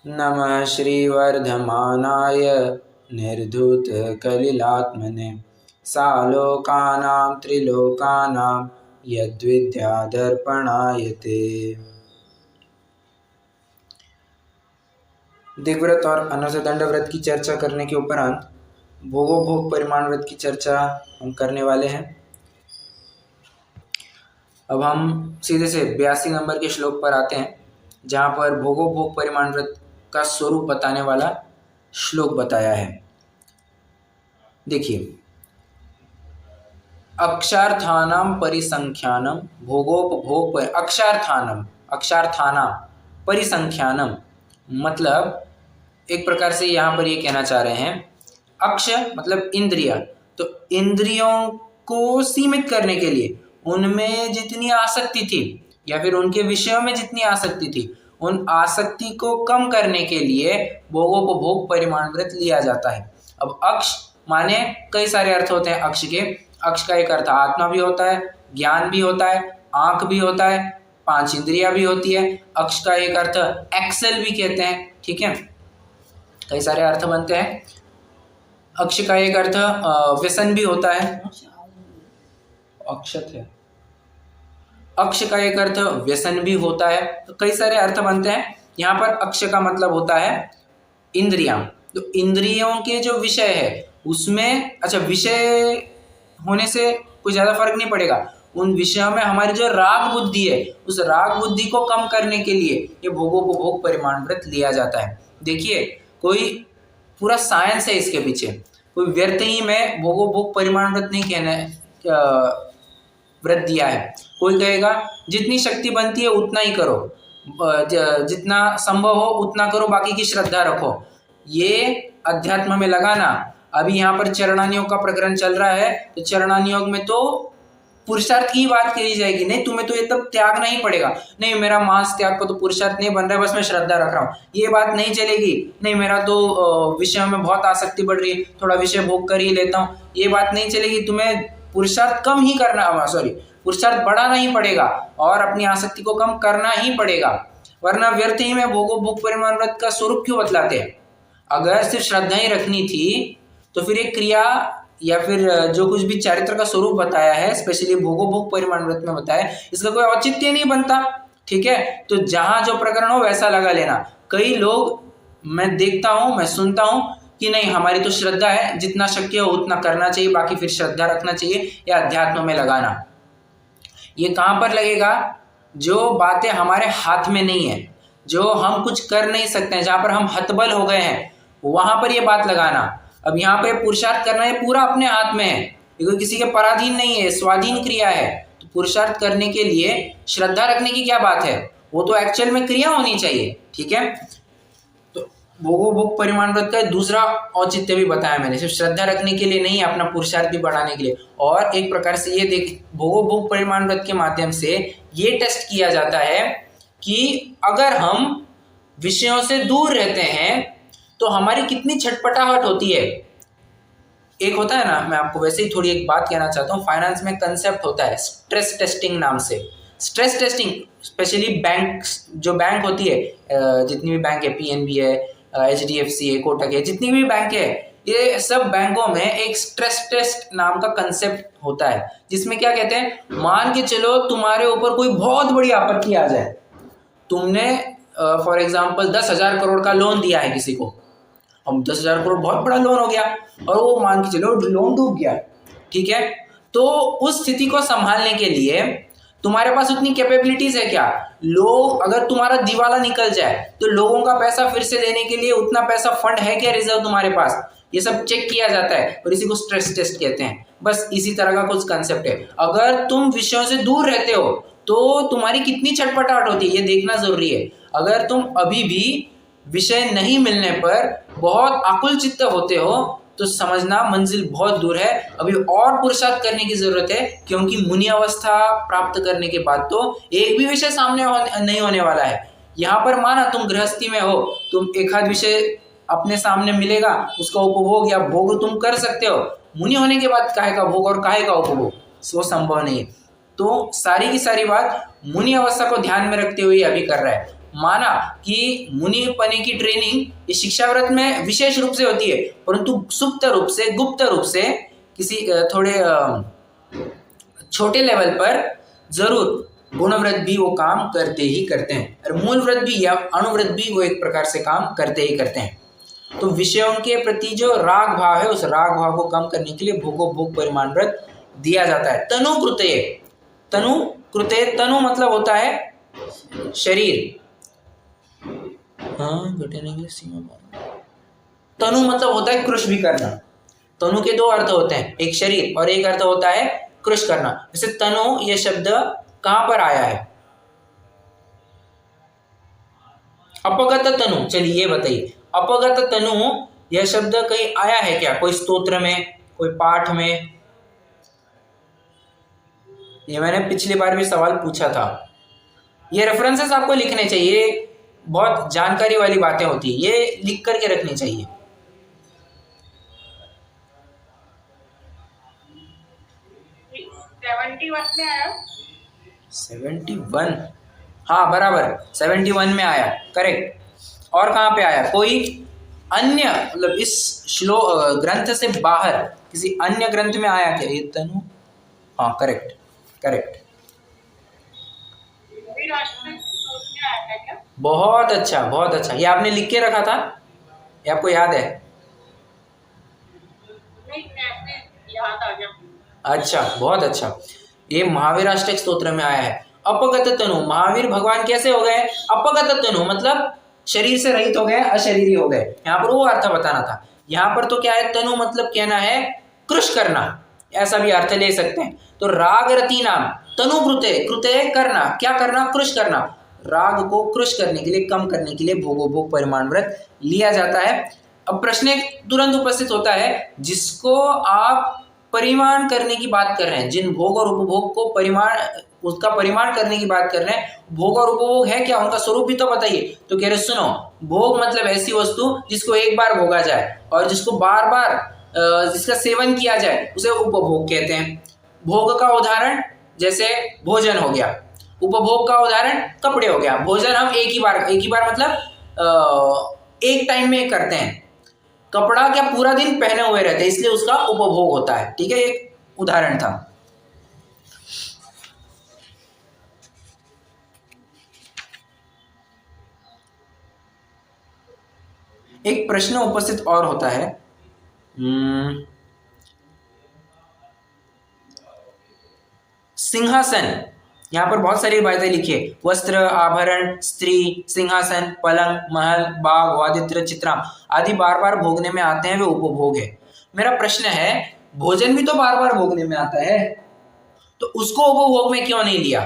नमः श्रीवर्धमानाय निर्धूतकलिलात्मने सालोकानां त्रिलोकानां यद्विद्यादर्पणायते। दिग्व्रत और अनर्धदंड व्रत की चर्चा करने के उपरांत भोगोभोग परिमाण व्रत की चर्चा हम करने वाले हैं। अब हम सीधे से 82 नंबर के श्लोक पर आते हैं, जहाँ पर भोगोभोग परिमाण व्रत का स्वरूप बताने वाला श्लोक बताया है। देखिए, अक्षार्थानाम परिसंख्यानम भोगोपभोग पर अक्षार्थानाम परिसंख्यानम, मतलब एक प्रकार से यहाँ पर ये कहना चाह रहे हैं, अक्ष मतलब इंद्रिया, तो इंद्रियों को सीमित करने के लिए उनमें जितनी आसक्ति थी या फिर उनके विषयों में जितनी आसक्ति थी, उन आसक्ति को कम करने के लिए भोगोपभोग परिमाण व्रत लिया जाता है। अब अक्ष माने कई सारे अर्थ होते हैं अक्ष के। अक्ष का एक अर्थ आत्मा भी होता है, ज्ञान भी होता है, आंख भी होता है, 5 इंद्रियां भी होती है। अक्ष का एक अर्थ एक्सेल भी कहते हैं, ठीक है, कई सारे अर्थ बनते हैं। अक्ष का एक अर्थ व्यसन भी होता है, अक्षत है। अक्ष का एक अर्थ व्यसन भी होता है, तो कई सारे अर्थ बनते हैं। यहाँ पर अक्ष का मतलब होता है इंद्रियां, तो इंद्रियों के जो विषय है उसमें, अच्छा, विषय होने से कोई ज़्यादा फर्क नहीं पड़ेगा, उन विषयों में हमारी जो राग बुद्धि है उस राग बुद्धि को कम करने के लिए ये भोगोपभोग परिमाण व्रत लिया जाता है। देखिए, कोई पूरा साइंस है इसके पीछे, कोई व्यर्थ ही में भोगोपभोग परिमाण व्रत नहीं कहना व्रत दिया है। कोई कहेगा जितनी शक्ति बनती है उतना ही करो, जितना संभव हो उतना करो, बाकी की श्रद्धा रखो। ये अध्यात्म में लगाना, अभी यहाँ पर चरणानियोग का प्रकरण चल रहा है, तो चरणानियोग में तो पुरुषार्थ की बात कही जाएगी, नहीं तुम्हें तो ये तब त्यागना ही पड़ेगा, नहीं मेरा मांस त्याग को तो पुरुषार्थ नहीं बन रहा है, बस मैं श्रद्धा रख रहा हूँ, ये बात नहीं चलेगी। नहीं मेरा तो विषय में बहुत आसक्ति बढ़ रही है, थोड़ा विषय भोग कर ही लेता हूँ, ये बात नहीं चलेगी। तुम्हें पुरुषार्थ कम ही करना, पुरुषार्थ बढ़ाना ही पड़ेगा और अपनी आसक्ति को कम करना ही पड़ेगा, वरना व्यर्थ ही में भोगोपभोग परिमाण व्रत का स्वरूप क्यों बतलाते हैं। अगर सिर्फ श्रद्धा ही रखनी थी तो फिर एक क्रिया या फिर जो कुछ भी चारित्र का स्वरूप बताया है, स्पेशली भोगोभोग परिमाण व्रत में बताया है, इसका कोई औचित्य नहीं बनता, ठीक है। तो जहां जो प्रकरण हो वैसा लगा लेना। कई लोग मैं देखता हूं, मैं सुनता हूं कि नहीं हमारी तो श्रद्धा है, जितना शक्य हो उतना करना चाहिए, बाकी फिर श्रद्धा रखना चाहिए या अध्यात्म में लगाना। ये कहाँ पर लगेगा? जो बातें हमारे हाथ में नहीं है, जो हम कुछ कर नहीं सकते हैं, जहाँ पर हम हतबल हो गए हैं, वहां पर ये बात लगाना। अब यहाँ पे पुरुषार्थ करना है पूरा अपने हाथ में है, ये किसी के पराधीन नहीं है, स्वाधीन क्रिया है। तो पुरुषार्थ करने के लिए श्रद्धा रखने की क्या बात है, वो तो एक्चुअल में क्रिया होनी चाहिए, ठीक है। तो भोगोभोग परिमाण व्रत का दूसरा औचित्य भी बताया मैंने, सिर्फ श्रद्धा रखने के लिए नहीं, अपना पुरुषार्थ भी बढ़ाने के लिए। और एक प्रकार से ये देख, भोगोभोग परिमाण व्रत के माध्यम से ये टेस्ट किया जाता है कि अगर हम विषयों से दूर रहते हैं तो हमारी कितनी छटपटाहट होती है। एक होता है ना, मैं आपको वैसे ही थोड़ी एक बात कहना चाहता हूँ, फाइनेंस में कंसेप्ट होता है स्ट्रेस टेस्टिंग नाम से। स्ट्रेस टेस्टिंग स्पेशली बैंक, जो बैंक होती है, जितनी भी बैंक है, पीएनबी है, एचडीएफसी है, कोटक है, जितनी भी बैंक है, ये सब बैंकों में एक स्ट्रेस टेस्ट नाम का कंसेप्ट होता है, जिसमें क्या कहते हैं, मान के चलो तुम्हारे ऊपर कोई बहुत बड़ी आपत्ति आ जाए, तुमने फॉर एग्जाम्पल 10,000 करोड़ का लोन दिया है किसी को, अब 10,000 करोड़ बहुत बड़ा लोन हो गया और वो मान के चलो लोन डूब गया, ठीक है। तो उस स्थिति को संभालने के लिए तुम्हारे पास उतनी कैपेबिलिटीज है क्या? लोग, अगर तुम्हारा दिवाला निकल जाए तो लोगों का पैसा फिर से देने के लिए उतना पैसा फंड है क्या रिजर्व तुम्हारे पास? ये सब चेक किया जाता है और इसी को स्ट्रेस टेस्ट कहते हैं। बस इसी तरह का कुछ कंसेप्ट है। अगर तुम विषयों से दूर रहते हो तो तुम्हारी कितनी छटपटाहट होती है ये देखना जरूरी है। अगर तुम अभी भी विषय नहीं मिलने पर बहुत आकुल चित्त होते हो तो समझना मंजिल बहुत दूर है, अभी और पुरुषार्थ करने की जरूरत है, क्योंकि मुनि अवस्था प्राप्त करने के बाद तो एक भी विषय सामने नहीं होने वाला है। यहाँ पर माना तुम गृहस्थी में हो, तुम एक आध विषय अपने सामने मिलेगा, उसका उपभोग या भोग तुम कर सकते हो, मुनि होने के बाद काहे का भोग और काहे का उपभोग, वो संभव नहीं है। तो सारी की सारी बात मुनि अवस्था को ध्यान में रखते हुए अभी कर रहा है। माना कि मुनि पने की ट्रेनिंग ये शिक्षाव्रत में विशेष रूप से होती है, परंतु सुप्त रूप से, गुप्त रूप से किसी थोड़े छोटे लेवल पर जरूर गुणव्रत भी वो काम करते ही करते हैं, और मूल व्रत भी या अणुव्रत भी वो एक प्रकार से काम करते ही करते हैं। तो विषयों के प्रति जो राग भाव है, उस राग भाव को कम करने के लिए भोग परिमाण व्रत दिया जाता है। तनु कृते, तनु कृते, तनु मतलब होता है शरीर, हाँ घटने की सीमा। तनु मतलब होता है कृश भी करना। तनु के दो अर्थ होते हैं, एक शरीर और एक अर्थ होता है कृश करना। जैसे तनु ये शब्द कहां पर आया है? अपगत तनु, चलिए ये बताइए, अपगत तनु यह शब्द कहीं आया है क्या? कोई स्तोत्र में, कोई पाठ में? ये मैंने पिछली बार भी सवाल पूछा था। ये रेफरेंसेस आपको लिखने चाहिए, बहुत जानकारी वाली बातें होती है, ये लिख करके रखनी चाहिए। में आया 71, हाँ बराबर 71 में आया, करेक्ट। और कहाँ पे आया? कोई अन्य मतलब इस श्लोक ग्रंथ से बाहर किसी अन्य ग्रंथ में आया क्या ये तनु? हाँ करेक्ट करेक्ट, बहुत अच्छा बहुत अच्छा। ये आपने लिख के रखा था, ये आपको याद है? याद आ गया। अच्छा बहुत अच्छा, ये महावीराष्टक स्तोत्र में आया है। अपगत तनु, महावीर भगवान कैसे हो गए? अपगत तनु मतलब शरीर से रहित हो गए, अशरीरी हो गए। यहाँ पर वो अर्थ बताना था। यहाँ पर तो क्या है? तनु मतलब कहना है कृश करना, ऐसा भी अर्थ ले सकते हैं। तो राग रति नाम तनु कृते, कृते करना, क्या करना? कृश करना। राग को कृश करने के लिए, कम करने के लिए भोग परिमाण व्रत लिया जाता है। अब प्रश्न एक तुरंत उपस्थित होता है, जिसको आप परिमाण करने की बात कर रहे हैं, जिन भोग और उपभोग को परिमाण, उसका परिमाण करने की बात कर रहे हैं, भोग और उपभोग है क्या? उनका स्वरूप भी तो बताइए। तो कह रहे सुनो, भोग मतलब ऐसी वस्तु जिसको एक बार भोगा जाए और जिसको बार बार जिसका सेवन किया जाए उसे उपभोग कहते हैं। भोग का उदाहरण जैसे भोजन हो गया, उपभोग का उदाहरण कपड़े हो गया। भोजन हम एक ही बार मतलब एक टाइम में करते हैं, कपड़ा क्या पूरा दिन पहने हुए रहते हैं, इसलिए उसका उपभोग होता है। ठीक है, एक उदाहरण था। एक प्रश्न उपस्थित और होता है, सिंहासन, यहाँ पर बहुत सारी बातें लिखी है। वस्त्र, आभरण, स्त्री, सिंहासन, पलंग, महल, बाग, वादित्र, चित्राम आदि बार बार भोगने में आते हैं, वे उपभोग है। मेरा प्रश्न है, भोजन भी तो बार बार भोगने में आता है, तो उसको उपभोग में क्यों नहीं लिया?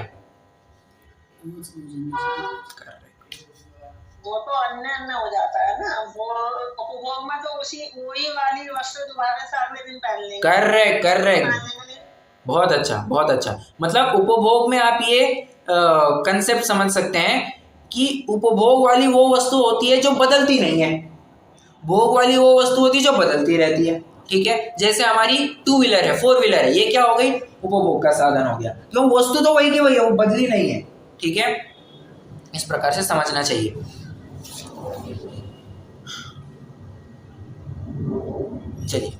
वो तो अन्य हो जाता है ना, वो उपभोग में तो वही वाली वस्त्र दोबारा से अगले दिन पहन लेंगे। कर रहे बहुत अच्छा बहुत अच्छा। मतलब उपभोग में आप ये कंसेप्ट समझ सकते हैं कि उपभोग वाली वो वस्तु होती है जो बदलती नहीं है, भोग वाली वो वस्तु होती है जो बदलती रहती है। ठीक है, जैसे हमारी 2 व्हीलर है, 4 व्हीलर है, ये क्या हो गई? उपभोग का साधन हो गया, क्यों? वस्तु तो वही की वही है, वो बदली नहीं है। ठीक है, इस प्रकार से समझना चाहिए। चलिए,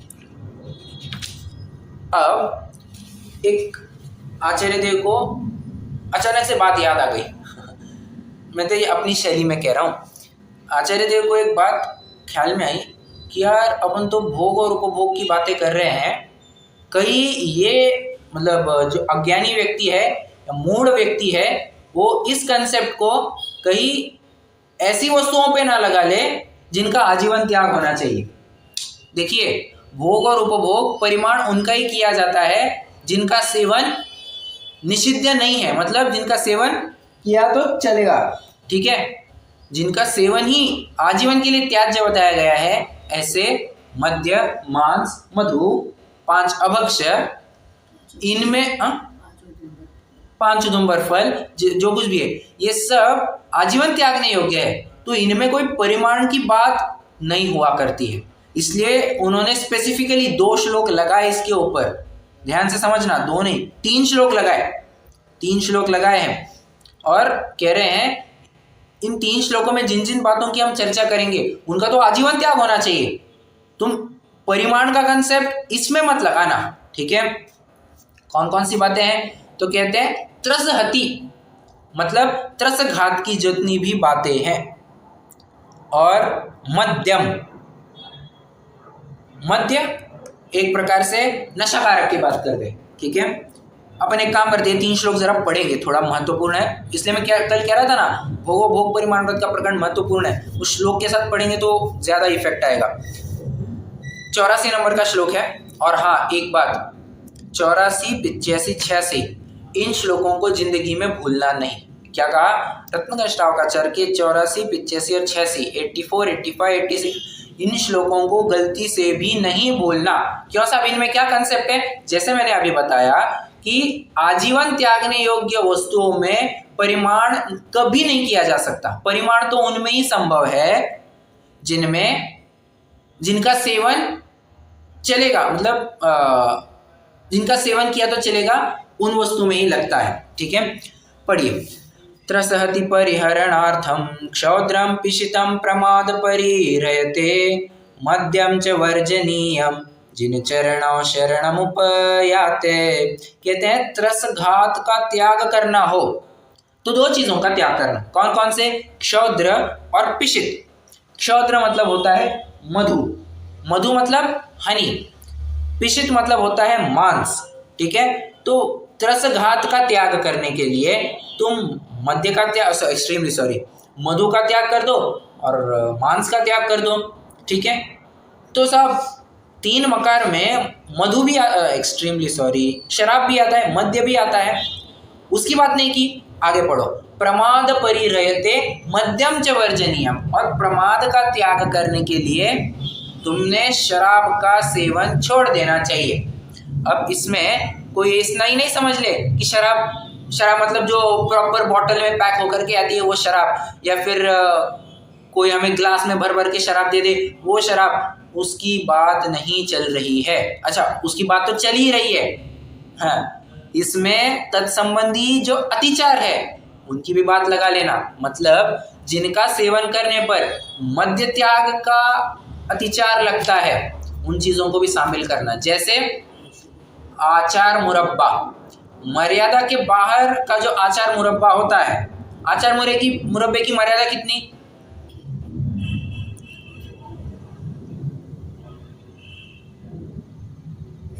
अब एक आचार्य देव को अचानक से बात याद आ गई मैं तो ये अपनी शैली में कह रहा हूँ। आचार्य देव को एक बात ख्याल में आई कि यार अपन तो भोग और उपभोग की बातें कर रहे हैं, कहीं ये मतलब जो अज्ञानी व्यक्ति है या मूढ़ व्यक्ति है, वो इस कंसेप्ट को कहीं ऐसी वस्तुओं पे ना लगा ले जिनका आजीवन त्याग होना चाहिए। देखिए, भोग और उपभोग परिमाण उनका ही किया जाता है जिनका सेवन निषिद्ध नहीं है, मतलब जिनका सेवन किया तो चलेगा। ठीक है, जिनका सेवन ही आजीवन के लिए त्याज्य बताया गया है, ऐसे मद्य, मांस, मधु, 5 अभक्ष्य, इनमें 5 उदुम्बर फल, जो कुछ भी है, ये सब आजीवन त्यागने योग्य है। तो इनमें कोई परिमाण की बात नहीं हुआ करती है, इसलिए उन्होंने स्पेसिफिकली 2 श्लोक लगाए इसके ऊपर। ध्यान से समझना, 2 नहीं 3 श्लोक लगाए, 3 श्लोक लगाए हैं और कह रहे हैं इन 3 श्लोकों में जिन जिन बातों की हम चर्चा करेंगे उनका तो आजीवन त्याग होना चाहिए। तुम परिमाण का कंसेप्ट इसमें मत लगाना, ठीक है। कौन कौन सी बातें हैं, तो कहते हैं त्रसहति मतलब त्रसघात की जितनी भी बातें हैं, और मध्यम, मध्य एक प्रकार से नशाकारक की बात करते हैं, ठीक है। अपन एक काम करते हैं, 3 श्लोक जरा पढ़ेंगे, थोड़ा महत्वपूर्ण है, इसलिए मैं क्या कल कह रहा था ना, भोग परिमाण का प्रकरण महत्वपूर्ण है, उस श्लोक के साथ पढ़ेंगे तो ज्यादा इफेक्ट आएगा। 84 नंबर का श्लोक है। और हाँ एक बात, 84, 85, 86 इन श्लोकों को जिंदगी में भूलना नहीं। क्या कहा, रत्नगंष्टावकाचार्य के 84, 85 और 86, 84, 85, 86 इन श्लोकों को गलती से भी नहीं भूलना। क्यों साहब, इनमें क्या कंसेप्ट है, जैसे मैंने अभी बताया कि आजीवन त्यागने योग्य वस्तुओं में परिमाण कभी नहीं किया जा सकता। परिमाण तो उनमें ही संभव है जिनका सेवन चलेगा, मतलब जिनका सेवन किया तो चलेगा, उन वस्तु में ही लगता है, ठीक है। पढ़िए, त्रसहति परिहरणार्थम क्षौद्रम पिशितम प्रमाद परिहृयते मध्यम च वर्जनीयम जिन चरणों शरणमुपयाते। कहते हैं त्रसघात का त्याग करना हो तो 2 चीजों का त्याग करना। कौन कौन से, क्षौद्र और पिशित। क्षौद्र मतलब होता है मधु, मधु मतलब हनी, पिशित मतलब होता है मांस, ठीक है। तो त्रसघात का त्याग करने के लिए तुम मध्य का त्याग, एक्सट्रीमली सॉरी, मधु का त्याग कर दो और मांस का त्याग कर दो, ठीक है। तो साहब 3 मकार में मधु भी एक्सट्रीमली सॉरी शराब भी आता है, मद्य भी आता है, उसकी बात नहीं की। आगे पढ़ो, प्रमाद परिहृयते मध्यम च वर्जनीयम, और प्रमाद का त्याग करने के लिए तुमने शराब का सेवन छोड़ देना चाहिए। अब इसमें कोई इतना ही नहीं समझ ले कि शराब मतलब जो प्रॉपर बॉटल में पैक होकर के आती है वो शराब, या फिर कोई हमें ग्लास में भर भर के शराब दे दे वो शराब, उसकी बात नहीं चल रही है। अच्छा, उसकी बात तो चल ही रही है, हाँ, इसमें तत्संबंधी जो अतिचार है उनकी भी बात लगा लेना। मतलब जिनका सेवन करने पर मद्य त्याग का अतिचार लगता है उन चीजों को भी शामिल करना। जैसे आचार मुरब्बा, मर्यादा के बाहर का जो आचार मुरब्बा होता है, आचार मुरब्बे की मर्यादा कितनी,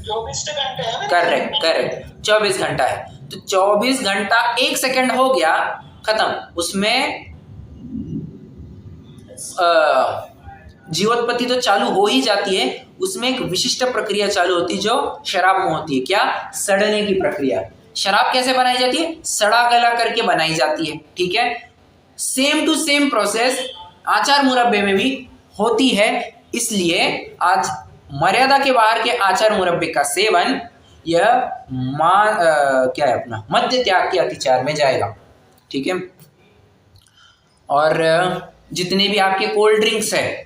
24 घंटे है ना? करेक्ट 24 घंटा है। तो 24 घंटा 1 सेकंड हो गया खत्म, उसमें जीवोत्पत्ति तो चालू हो ही जाती है, उसमें एक विशिष्ट प्रक्रिया चालू होती है जो शराब में होती है। क्या, सड़ने की प्रक्रिया। शराब कैसे बनाई जाती है, सड़ा गला करके बनाई जाती है, ठीक है। सेम टू सेम प्रोसेस आचार मुरब्बे में भी होती है। इसलिए आज मर्यादा के बाहर के आचार मुरब्बे का सेवन यह क्या है अपना मध्य त्याग के अतिचार में जाएगा, ठीक है। और जितने भी आपके कोल्ड ड्रिंक्स है,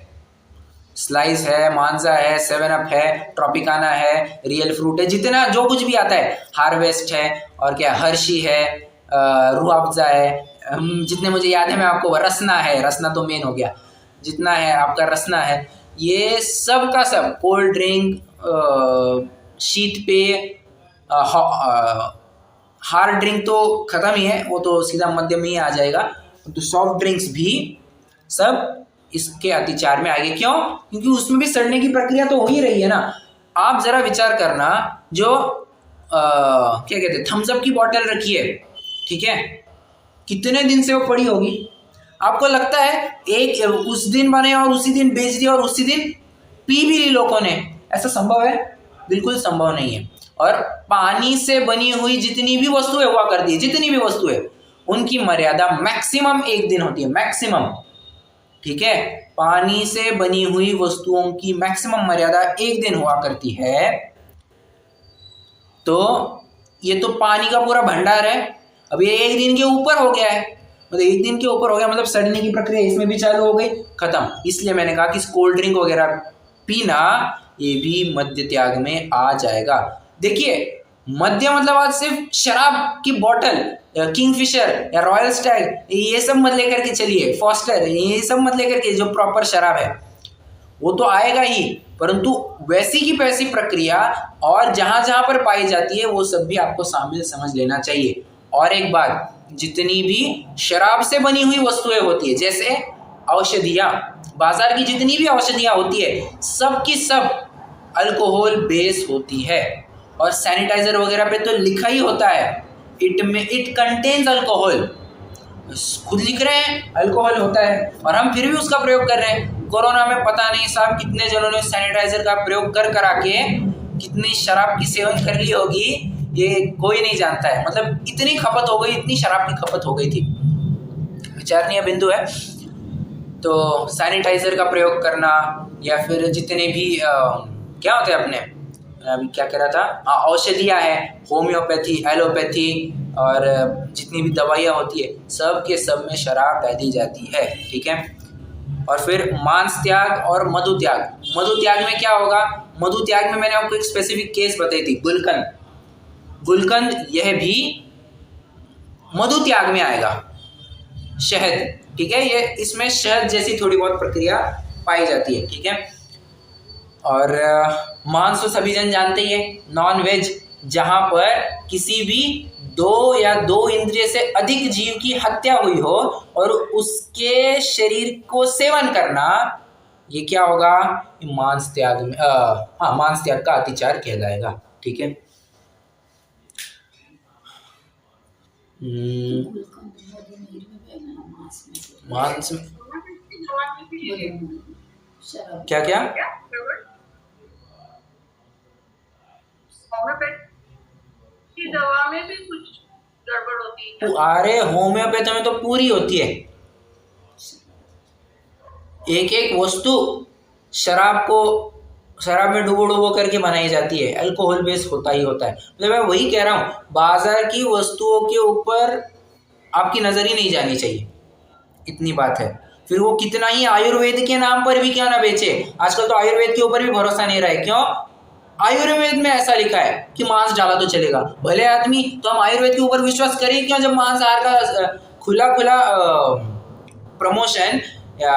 स्लाइस है, मांजा है, 7 अप है, ट्रॉपिकाना है, रियल फ्रूट है, जितना जो कुछ भी आता है, हार्वेस्ट है, और क्या हर्शी है, रूह अफ़ज़ा है, जितने मुझे याद है मैं आपको, रसना है, रसना तो मेन हो गया, जितना है आपका रसना है, ये सब का सब कोल्ड ड्रिंक, शीत पेय, हार्ड ड्रिंक तो ख़त्म ही है, वो तो सीधा मध्य में ही आ जाएगा। तो सॉफ्ट ड्रिंक्स भी सब इसके अतिचार में आएंगे। क्यों, क्योंकि उसमें भी सड़ने की प्रक्रिया तो हो ही रही है ना। आप जरा विचार करना, जो क्या कहते हैं थम्स अप की बोतल रखी है, ठीक है, कितने दिन से वो पड़ी होगी, आपको लगता है एक उस दिन बने और उसी दिन बेच दिया और उसी दिन पी भी ली लोगों ने, ऐसा संभव है? बिल्कुल संभव नहीं है। और पानी से बनी हुई जितनी भी वस्तुएं हुआ करती है, जितनी भी वस्तुएं, उनकी मर्यादा मैक्सिमम 1 दिन होती है, मैक्सिमम, ठीक है। पानी से बनी हुई वस्तुओं की मैक्सिमम मर्यादा 1 दिन हुआ करती है। तो ये तो पानी का पूरा भंडार है, अब ये 1 दिन के ऊपर हो गया है, मतलब 1 दिन के ऊपर हो गया, मतलब सड़ने की प्रक्रिया इसमें भी चालू हो गई, खत्म। इसलिए मैंने कहा कि कोल्ड ड्रिंक वगैरह पीना ये भी मद्य त्याग में आ जाएगा। देखिए मद्य मतलब आज सिर्फ शराब की बोतल, किंगफिशर या रॉयल स्टैग ये सब मत लेकर के चलिए, फॉस्टर ये सब मत लेकर के, जो प्रॉपर शराब है वो तो आएगा ही, परंतु वैसी की वैसी प्रक्रिया और जहां जहां पर पाई जाती है वो सब भी आपको शामिल समझ लेना चाहिए। और एक बात, जितनी भी शराब से बनी हुई वस्तुएं होती है, जैसे औषधियाँ, बाजार की जितनी भी औषधियाँ होती है सब की सब अल्कोहल बेस होती है। और सैनिटाइजर वगैरह पे तो लिखा ही होता है इट कंटेन्स अल्कोहल, खुद लिख रहे हैं अल्कोहल होता है, और हम फिर भी उसका प्रयोग कर रहे हैं। कोरोना में पता नहीं साहब कितने जनों ने सैनिटाइजर का प्रयोग कर करा के कितनी शराब की सेवन कर ली होगी, ये कोई नहीं जानता है। मतलब इतनी खपत हो गई, इतनी शराब की खपत हो गई थी, विचारणीय बिंदु है। तो सैनिटाइजर का प्रयोग करना, या फिर जितने भी क्या होते हैं अपने, अभी क्या कह रहा था, औषधियाँ हैं, होम्योपैथी, एलोपैथी और जितनी भी दवाइयाँ होती है सब के सब में शराब डाली जाती है, ठीक है। और फिर मांस त्याग और मधु त्याग। मधु त्याग में क्या होगा, मधु त्याग में मैंने आपको एक स्पेसिफिक केस बताई थी, गुलकंद। गुलकंद यह भी मधु त्याग में आएगा। शहद, ठीक है, ये इसमें शहद जैसी थोड़ी बहुत प्रक्रिया पाई जाती है, ठीक है। और मांस तो सभी जन जानते ही है, नॉन वेज, जहां पर किसी भी दो या दो इंद्रिय से अधिक जीव की हत्या हुई हो और उसके शरीर को सेवन करना, ये क्या होगा, मांस त्याग में मांस त्याग का अतिचार कहलाएगा, ठीक है। मांस में क्या क्या दवा में भी कुछ गड़बड़ होती है। अरे होम्योपैथी में तो पूरी होती है, एक एक वस्तु शराब में डुबो डुबो करके बनाई जाती है, अल्कोहल बेस होता ही होता है। मतलब मैं वही कह रहा हूँ, बाजार की वस्तुओं के ऊपर आपकी नजर ही नहीं जानी चाहिए, इतनी बात है। फिर वो कितना ही आयुर्वेद के नाम पर भी क्यों ना बेचे, आजकल तो आयुर्वेद के ऊपर भी भरोसा नहीं रहा है। क्यों, आयुर्वेद में ऐसा लिखा है कि मांस डाला तो चलेगा, भले आदमी, तो हम आयुर्वेद के ऊपर विश्वास करें क्यों, जब मांसाहार का खुला प्रमोशन या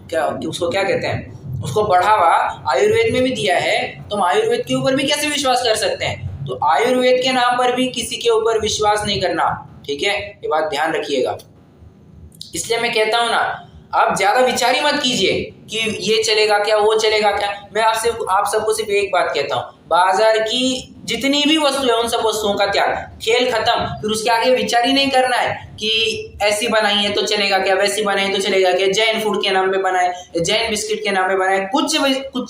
क्या उसको क्या कहते हैं, उसको बढ़ावा आयुर्वेद में भी दिया है, तो हम आयुर्वेद के ऊपर भी कैसे विश्वास कर सकते हैं। तो आयुर्वेद के नाम पर भी किसी के ऊपर विश्वास नहीं करना, ठीक है, ये बात ध्यान रखिएगा। इसलिए मैं कहता हूँ ना, आप ज्यादा विचार ही मत कीजिए कि ये चलेगा क्या, वो चलेगा क्या। मैं आप सबको सिर्फ एक बात कहता हूँ, बाजार की जितनी भी वस्तु है उन सब वस्तुओं का त्याग, खेल खत्म। फिर उसके आगे विचार ही नहीं करना है कि ऐसी बनाई है तो चलेगा क्या, वैसी बनाई तो चलेगा क्या, जैन फूड के नाम पे बनाए, जैन बिस्किट के नाम पे बनाए, कुछ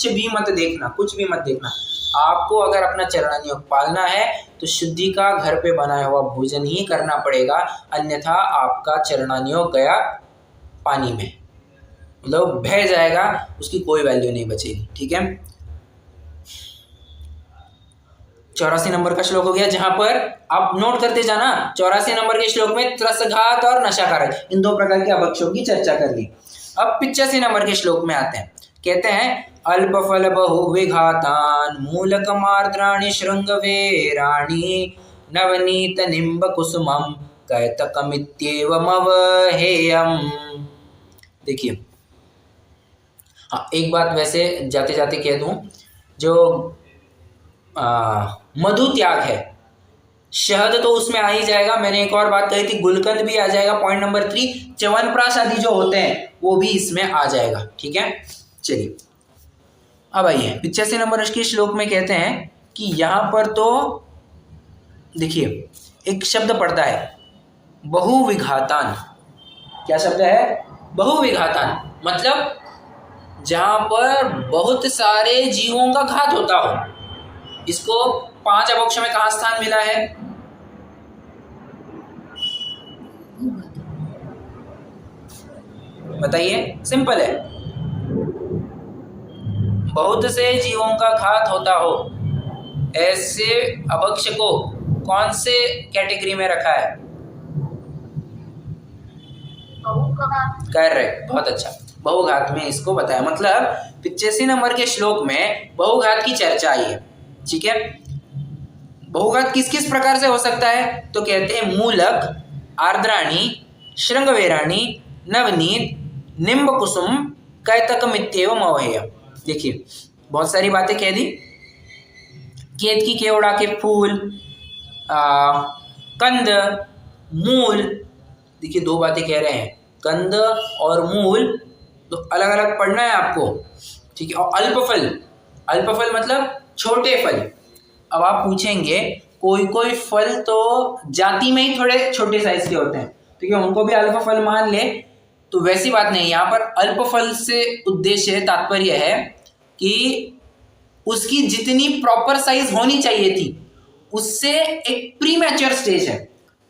भी मत देखना, कुछ भी मत देखना। आपको अगर अपना चरणनियोग पालना है तो शुद्धि का घर पे बनाया हुआ भोजन ही करना पड़ेगा, अन्यथा आपका चरणनियोग गया पानी में, मतलब बह जाएगा, उसकी कोई वैल्यू नहीं बचेगी, ठीक है। 84 नंबर का श्लोक हो गया, जहां पर आप नोट करते जाना। 84 नंबर के श्लोक में त्रसघात और नशाकारक इन दो प्रकार के अभक्षों की चर्चा कर ली। अब 85 नंबर के श्लोक में आते हैं, कहते हैं अल्प फल बहु विघातान मूलक मार्द्राणि श्रृंग वेराणि नवनीत निम्ब कुसुमम कैतकमित्येवमवहेयम्। देखिए, हाँ, एक बात वैसे जाते जाते कह दूं, जो मधु त्याग है, शहद तो उसमें आ ही जाएगा, मैंने एक और बात कही थी, गुलकंद भी आ जाएगा, पॉइंट नंबर 3, च्यवनप्राश आदि जो होते हैं वो भी इसमें आ जाएगा, ठीक है। चलिए अब आइए 85 नंबर के श्लोक में कहते हैं कि यहाँ पर तो देखिए एक शब्द पड़ता है बहुविघातान। क्या शब्द है, बहुविघातान, मतलब जहां पर बहुत सारे जीवों का घात होता हो। इसको 5 अभक्षों में कहाँ स्थान मिला है, बताइए, सिंपल है, बहुत से जीवों का घात होता हो, ऐसे अभक्ष को कौन से कैटेगरी में रखा है, करेक्ट, बहुत अच्छा, बहुघात में इसको बताया। मतलब 85 नंबर के श्लोक में बहुघात की चर्चा आई है, ठीक है। बहुघात किस किस प्रकार से हो सकता है? तो कहते हैं मूलक, आर्द्राणी, शृंगवेराणी, नवनीत, निम्ब कुसुम, कैतकमित्येवम अवहेय। देखिए बहुत सारी बातें कह दी। केतकी केवड़ा के फूल, कंद, मूल। देखिए दो बातें कह रहे हैं, कंद और मूल, तो अलग अलग पढ़ना है आपको, ठीक है। और अल्पफल, अल्पफल मतलब छोटे फल। अब आप पूछेंगे कोई कोई फल तो जाति में ही थोड़े छोटे साइज के होते हैं, ठीक है, उनको भी अल्पफल मान ले, तो वैसी बात नहीं। यहाँ पर अल्पफल से उद्देश्य तात्पर्य है कि उसकी जितनी प्रॉपर साइज होनी चाहिए थी उससे एक प्री मैच्योर स्टेज है,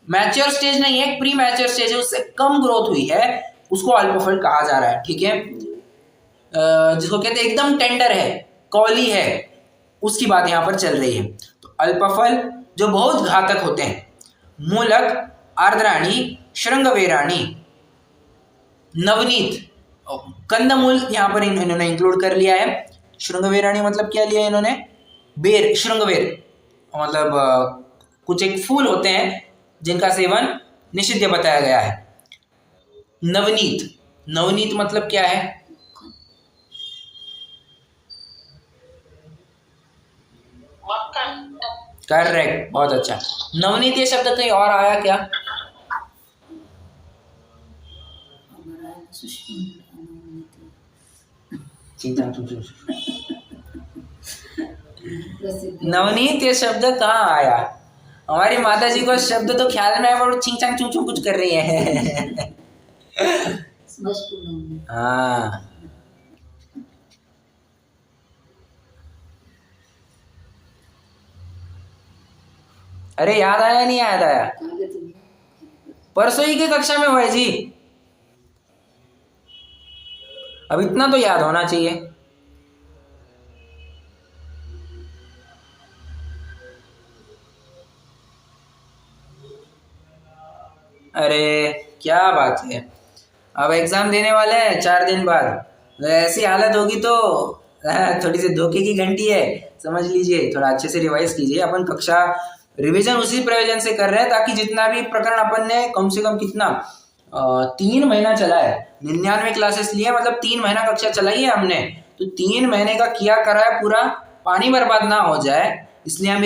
मैच्योर स्टेज नहीं है, प्री मैच्योर स्टेज है, उससे कम ग्रोथ हुई है, उसको अल्पफल कहा जा रहा है, ठीक है। जिसको कहते हैं एकदम टेंडर है, कौली है, उसकी बात यहाँ पर चल रही है। तो अल्पफल जो बहुत घातक होते हैं, मूलक, आर्द्राणी, शृंगवेराणी, नवनीत, कंदमूल यहाँ पर इन्होंने इंक्लूड कर लिया है। शृंगवेराणी मतलब क्या लिया इन्होंने? बेर, शृंगवेर मतलब कुछ एक फूल होते हैं जिनका सेवन निषिद्ध बताया गया है। नवनीत, नवनीत मतलब क्या है? मक्खन। करेक्ट, बहुत अच्छा। नवनीत ये शब्द कहीं और आया क्या? नवनीत ये शब्द कहाँ आया? हमारी माता जी को शब्द तो ख्याल में है, पर चिंग चांग चूं चूं कुछ कर रही है। हाँ, अरे याद आया नहीं याद आया? परसों ही की कक्षा में भाई जी, अब इतना तो याद होना चाहिए। अरे क्या बात है, अब एग्जाम देने वाले हैं 4 दिन बाद, ऐसी हालत होगी तो थोड़ी सी धोखे की घंटी है, समझ लीजिए। थोड़ा अच्छे से रिवाइज कीजिए। अपन कक्षा रिवीजन उसी प्रयोजन से कर रहे हैं ताकि जितना भी प्रकरण अपन ने कम से कम कितना 3 महीना चला है, 99 क्लासेस लिए, मतलब 3 महीना कक्षा चलाई है हमने, तो 3 महीने का किया करा है पूरा, पानी बर्बाद ना हो जाए, इसलिए हम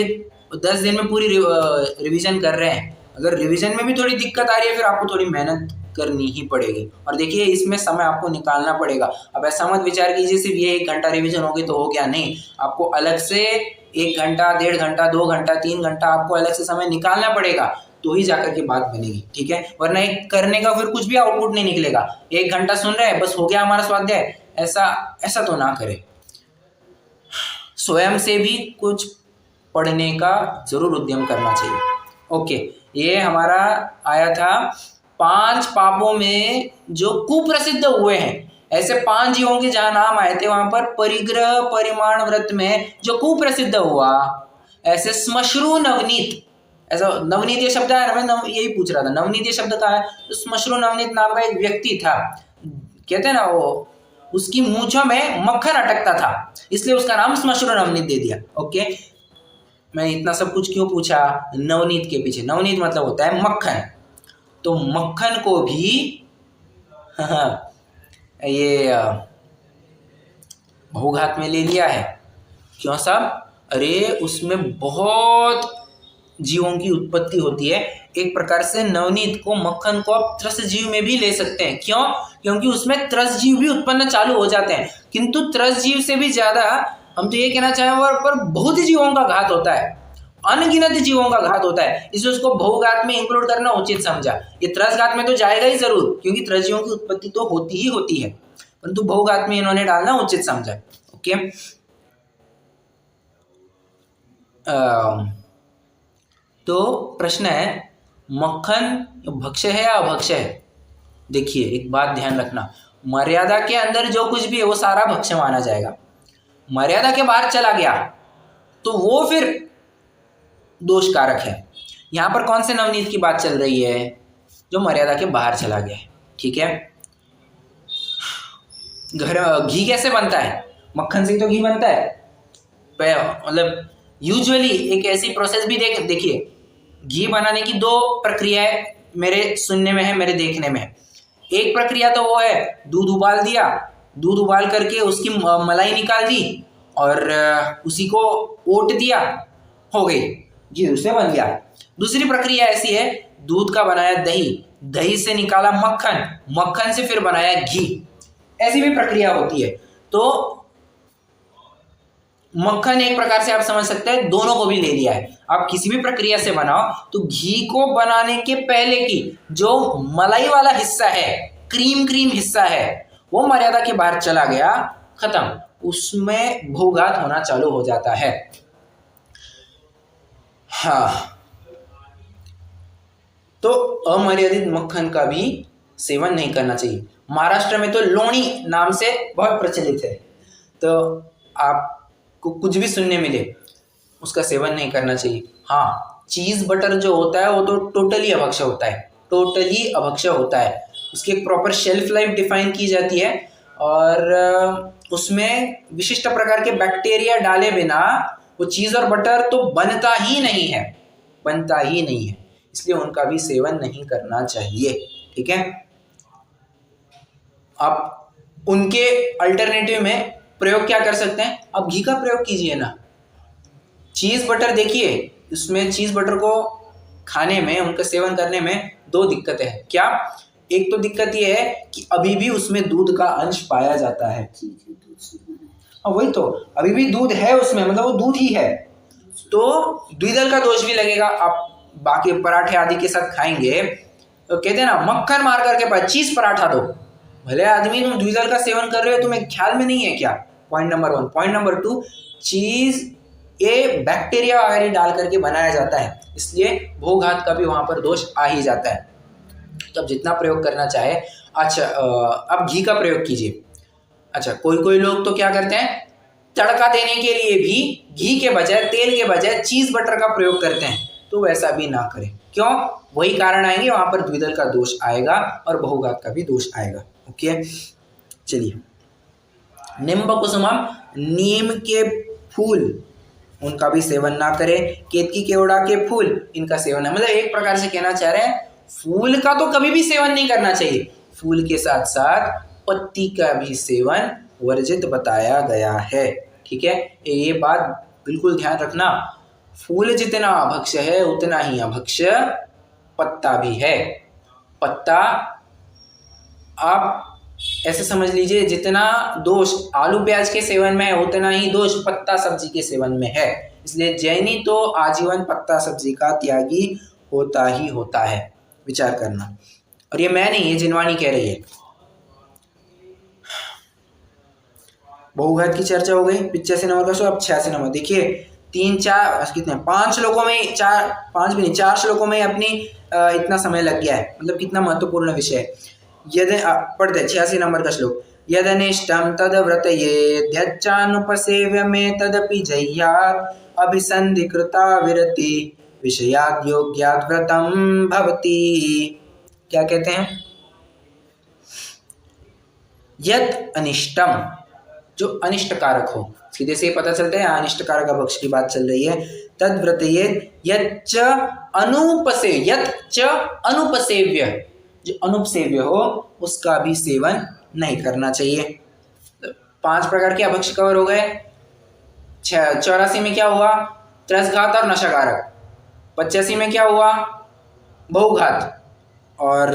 10 दिन में पूरी रिवीजन कर रहे हैं। अगर रिवीजन में भी थोड़ी दिक्कत आ रही है फिर आपको थोड़ी मेहनत करनी ही पड़ेगी, और देखिए इसमें समय आपको निकालना पड़ेगा। अब ऐसा मत विचार कीजिए सिर्फ ये 1 घंटा रिवीजन हो गई तो हो गया, नहीं, आपको अलग से 1 घंटा, 1.5 घंटा, 2 घंटा, 3 घंटा आपको अलग से समय निकालना पड़ेगा, तो ही जाकर के बात बनेगी, ठीक है। वरना एक करने का फिर कुछ भी आउटपुट नहीं निकलेगा। 1 घंटा सुन रहे हैं, बस हो गया हमारा स्वाध्याय, ऐसा तो ना करें। स्वयं से भी कुछ पढ़ने का जरूर उद्यम करना चाहिए। ओके, ये हमारा आया था 5 पापों में जो कुप्रसिद्ध हुए हैं। ऐसे 5 जीवों के जहां नाम आए थे वहां पर परिग्रह परिमाण व्रत में जो कुप्रसिद्ध हुआ, ऐसे श्मश्रु नवनीत, ऐसा नवनीत ये शब्द है, मैं यही पूछ रहा था, नवनीत ये शब्द कहाँ है? तो श्मश्रु नवनीत नाम का एक व्यक्ति था, कहते हैं ना वो, उसकी मूंछों में मक्खन अटकता था, इसलिए उसका नाम श्मश्रु नवनीत दे दिया। ओके, मैं इतना सब कुछ क्यों पूछा? नवनीत के पीछे, नवनीत मतलब होता है मक्खन, तो मक्खन को भी ये बहुघात में ले लिया है। क्यों साहब? अरे उसमें बहुत जीवों की उत्पत्ति होती है, एक प्रकार से नवनीत को, मक्खन को आप त्रस्त जीव में भी ले सकते हैं। क्यों? क्योंकि उसमें त्रस्त जीव भी उत्पन्न चालू हो जाते हैं, किंतु त्रस्त जीव से भी ज्यादा हम तो ये कहना चाहेंगे पर बहुत जीवों का घात होता है, अनगिनत जीवों का घात होता है, इसलिए उसको बहुघात में इंक्लूड करना उचित समझा। ये त्रस्त घात में तो जाएगा ही जरूर, क्योंकि त्रस्त जीवों की उत्पत्ति तो होती ही होती है, परंतु बहुघात में इन्होंने डालना उचित समझा। ओके, तो प्रश्न है, मक्खन भक्ष्य है या अभक्ष्य है? देखिए एक बात ध्यान रखना, मर्यादा के अंदर जो कुछ भी है वो सारा भक्ष्य माना जाएगा, मर्यादा के बाहर चला गया तो वो फिर दोष कारक है। यहाँ पर कौन से नवनीत की बात चल रही है? जो मर्यादा के बाहर चला गया है, ठीक है। घी कैसे बनता है? मक्खन से तो घी बनता है, मतलब यूजुअली एक ऐसी प्रोसेस भी देखिए, घी बनाने की दो प्रक्रियाएं मेरे सुनने में है, मेरे देखने में है। एक प्रक्रिया तो वो है दूध उबाल दिया, दूध उबाल करके उसकी मलाई निकाल दी और उसी को ओट दिया, हो गई घी, उससे बन गया। दूसरी प्रक्रिया ऐसी है, दूध का बनाया दही, दही से निकाला मक्खन, मक्खन से फिर बनाया घी, ऐसी भी प्रक्रिया होती है। तो मक्खन एक प्रकार से आप समझ सकते हैं दोनों को भी ले लिया है। आप किसी भी प्रक्रिया से बनाओ तो घी को बनाने के पहले की जो मलाई वाला हिस्सा है, क्रीम क्रीम हिस्सा है, वो मर्यादा के बाहर चला गया, खत्म, उसमें भूघात होना चालू हो जाता है। हाँ, तो अमर्यादित मक्खन का भी सेवन नहीं करना चाहिए। महाराष्ट्र में तो लोणी नाम से बहुत प्रचलित है, तो आपको कुछ भी सुनने मिले उसका सेवन नहीं करना चाहिए। हाँ, चीज़ बटर जो होता है वो तो टोटली अभक्ष्य होता है, टोटली अभक्ष्य होता है। उसकी एक प्रॉपर शेल्फ लाइफ डिफाइन की जाती है और उसमें विशिष्ट प्रकार के बैक्टीरिया डाले बिना वो चीज़ और बटर तो बनता ही नहीं है, बनता ही नहीं है, इसलिए उनका भी सेवन नहीं करना चाहिए। ठीक है, आप उनके अल्टरनेटिव में प्रयोग क्या कर सकते हैं, आप घी का प्रयोग कीजिए ना। चीज़ बटर देखिए, उसमें चीज़ बटर को खाने में, उनका सेवन करने में दो दिक्कतें हैं। क्या? एक तो दिक्कत ये है कि अभी भी उसमें दूध का अंश पाया जाता है। वही तो, अभी भी दूध है उसमें, मतलब वो दूध ही है, तो द्विदल का दोष भी लगेगा। आप बाकी पराठे आदि के साथ खाएंगे तो कहते हैं ना, मक्खन मार करके चीज पराठा दो, भले आदमी तुम द्विदल का सेवन कर रहे हो, तुम्हें ख्याल में नहीं है क्या? Point number 1। पॉइंट नंबर 2, चीज ये बैक्टीरिया वगैरह डाल करके बनाया जाता है, इसलिए भूघात का भी वहां पर दोष आ ही जाता है। तो अब जितना प्रयोग करना चाहे। अच्छा, अब घी का प्रयोग कीजिए। अच्छा, कोई लोग तो क्या करते हैं, तड़का देने के लिए भी घी के बजाय, तेल के बजाय चीज बटर का प्रयोग करते हैं, तो वैसा भी ना करें। क्यों? वही कारण आएंगे, वहां पर द्विदल का दोष आएगा और बहुघात का भी दोष आएगा। ओके, चलिए, निम्ब कुसुमम, नीम के फूल, उनका भी सेवन ना करें। केतकी केवड़ा के फूल, इनका सेवन है, मतलब एक प्रकार से कहना चाह रहे हैं फूल का तो कभी भी सेवन नहीं करना चाहिए, फूल के साथ साथ पत्ती का भी सेवन वर्जित बताया गया है। ठीक है, ये बात बिल्कुल ध्यान रखना, फूल जितना अभक्ष्य है उतना ही अभक्ष्य पत्ता भी है। पत्ता आप ऐसे समझ लीजिए, जितना दोष आलू प्याज के सेवन में है उतना ही दोष पत्ता सब्जी के सेवन में है, इसलिए जैनी तो आजीवन पत्ता सब्जी का त्यागी होता ही होता है, विचार करना। और ये मैं नहीं, ये जिनवानी कह रही है। बहुघात की चर्चा हो गई 85 नंबर का शो। अब 86 नंबर देखिए, 5 श्लोकों में, 5 भी नहीं 4 श्लोकों में अपनी इतना समय लग गया है, मतलब कितना महत्वपूर्ण विषय है। यदि पढ़ते 86 नंबर का श्लोक, यदनिष्टं तद व्रतयेद्यच्चानुपसेव्य में तदपि जह्यात् अभिसन्धिकृता विरति विषयाद् योग्याद् व्रतं भवति। क्या कहते हैं? यद अनिष्टम, जो अनिष्ट कारक हो, सीधे से पता चलता है अनिष्ट कारक अभक्ष की बात चल रही है। तद व्रतयेद् यच्च अनुपसेव्य, जो अनुपसेव्य हो उसका भी सेवन नहीं करना चाहिए। 5 प्रकार के अभक्ष कवर हो गए। 84 में क्या हुआ? त्रसघात और नशाकारक। 85 में क्या हुआ? बहुघात। और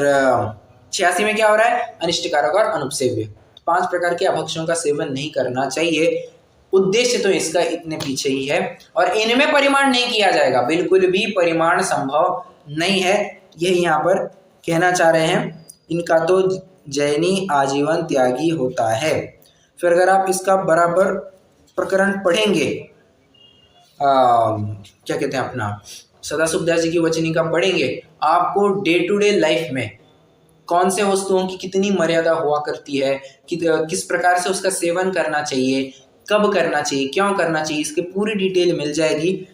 86 में क्या हो रहा है? अनिष्टकारक और अनुपसेव्य। 5 प्रकार के अभक्ष्यों का सेवन नहीं करना चाहिए। उद्देश्य तो इसका इतने पीछे ही है, और इनमें परिमाण नहीं किया जाएगा, बिल्कुल भी परिमाण संभव नहीं है, यही यहाँ पर कहना चाह रहे हैं। इनका तो जैनी आजीवन त्यागी होता है। फिर अगर आप इसका बराबर प्रकरण पढ़ेंगे, क्या कहते हैं अपना सदाशिवदास जी की वचनी का पढ़ेंगे, आपको डे टू डे लाइफ में कौन से वस्तुओं की कितनी मर्यादा हुआ करती है, किस प्रकार से उसका सेवन करना चाहिए, कब करना चाहिए, क्यों करना चाहिए, इसकी पूरी डिटेल मिल जाएगी।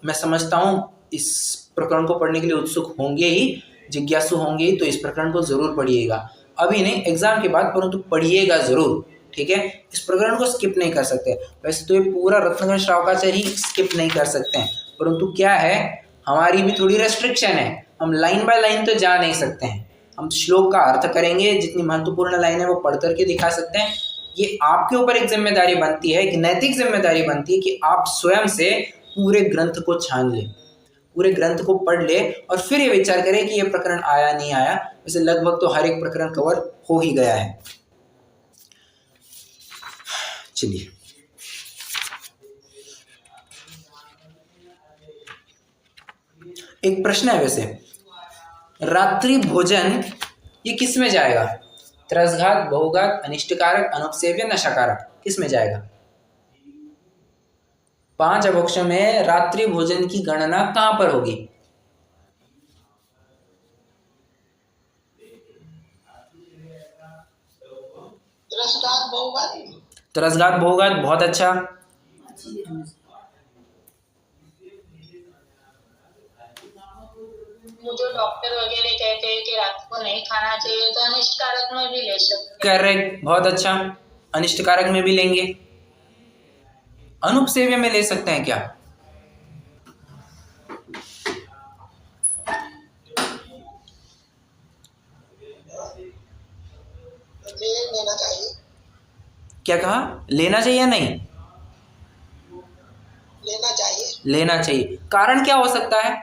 मैं समझता हूँ इस प्रकरण को पढ़ने के लिए उत्सुक होंगे ही, जिज्ञासु होंगे ही, तो इस प्रकरण को जरूर पढ़िएगा। अभी नहीं, एग्जाम के बाद, परंतु पढ़िएगा जरूर। ठीक है, इस प्रकरण को स्किप नहीं कर सकते। वैसे तो ये पूरा रत्नाकर श्रावकाचार्य ही स्किप नहीं कर सकते हैं, परंतु क्या है, हमारी भी थोड़ी रेस्ट्रिक्शन है, हम लाइन बाय लाइन तो जा नहीं सकते हैं। हम श्लोक का अर्थ करेंगे, जितनी महत्वपूर्ण लाइन है वो पढ़ करके दिखा सकते हैं। ये आपके ऊपर एक जिम्मेदारी बनती है, एक नैतिक जिम्मेदारी बनती है कि आप स्वयं से पूरे ग्रंथ को छान लें, पूरे ग्रंथ को पढ़ ले और फिर ये विचार करें कि ये प्रकरण आया नहीं आया। वैसे लगभग तो हर एक प्रकरण कवर हो ही गया है। चलिए, एक प्रश्न है वैसे, रात्रि भोजन ये किस में जाएगा? त्रसघात, बहुघात, अनिष्टकारक, अनुपसेव्य, नशाकारक, किस में जाएगा? 5 अभोक्ष में रात्रि भोजन की गणना कहां पर होगी? त्रसघात, बहुघात, बहुत अच्छा। मुझे डॉक्टर वगैरह कहते हैं कि रात को नहीं खाना चाहिए, तो अनिष्टकारक में भी ले सकते हैं। करेक्ट, बहुत अच्छा, अनिष्टकारक में भी लेंगे। अनुपसेव्य में ले सकते हैं क्या? लेना चाहिए। क्या कहा, लेना चाहिए या नहीं? लेना चाहिए। लेना चाहिए। कारण क्या हो सकता है?